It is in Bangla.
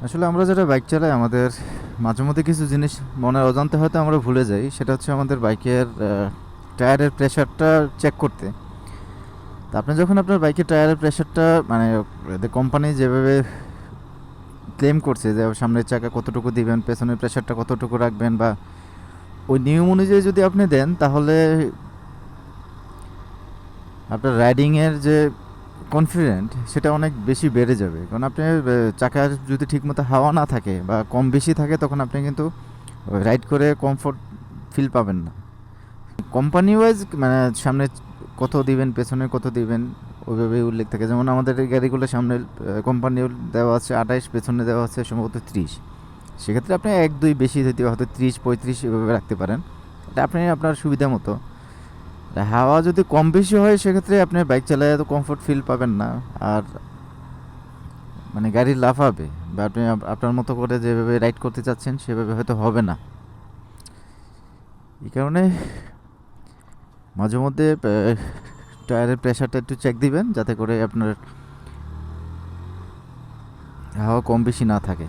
আসলে আমরা যারা বাইক চালাই আমাদের মাঝে মধ্যে কিছু জিনিস মনের অজান্তে হয়তো আমরা ভুলে যাই। সেটা হচ্ছে আমাদের বাইকের টায়ারের প্রেশারটা চেক করতে। তা আপনি যখন আপনার বাইকের টায়ারের প্রেশারটা মানে কোম্পানি যেভাবে ক্লেম করছে যে সামনের চাকা কতটুকু দিবেন, পেছনের প্রেশারটা কতটুকু রাখবেন, বা ওই নিয়ম অনুযায়ী যদি আপনি দেন তাহলে আপনার রাইডিংয়ের যে কনফিডেন্ট সেটা অনেক বেশি বেড়ে যাবে। কারণ আপনি চাকার যদি ঠিকমতো হাওয়া না থাকে বা কম বেশি থাকে তখন আপনি কিন্তু রাইড করে কমফোর্ট ফিল পাবেন না। কোম্পানি ওয়াইজ মানে সামনে কত দিবেন, পেছনে কত দিবেন, ওইভাবেই উল্লেখ থাকে। যেমন আমাদের এই গাড়িগুলো সামনে কোম্পানি দেওয়া আছে 28, পেছনে দেওয়া আছে সম্ভবত 30। সেক্ষেত্রে আপনি 1-2 বেশি দিতে হয়তো 30-35 এভাবে রাখতে পারেন। এটা আপনি আপনার সুবিধা মতো। হাওয়া যদি কম বেশি হয় সেক্ষেত্রে আপনি বাইক চালায় এত কমফোর্ট ফিল পাবেন না। আর মানে গাড়ি লাফাবে, বা আপনি আপনার মতো করে যেভাবে রাইড করতে চাচ্ছেন সেভাবে হয়তো হবে না। এই কারণে মাঝে মধ্যে টায়ারের প্রেশারটা একটু চেক দিবেন যাতে করে আপনার হাওয়া কম বেশি না থাকে।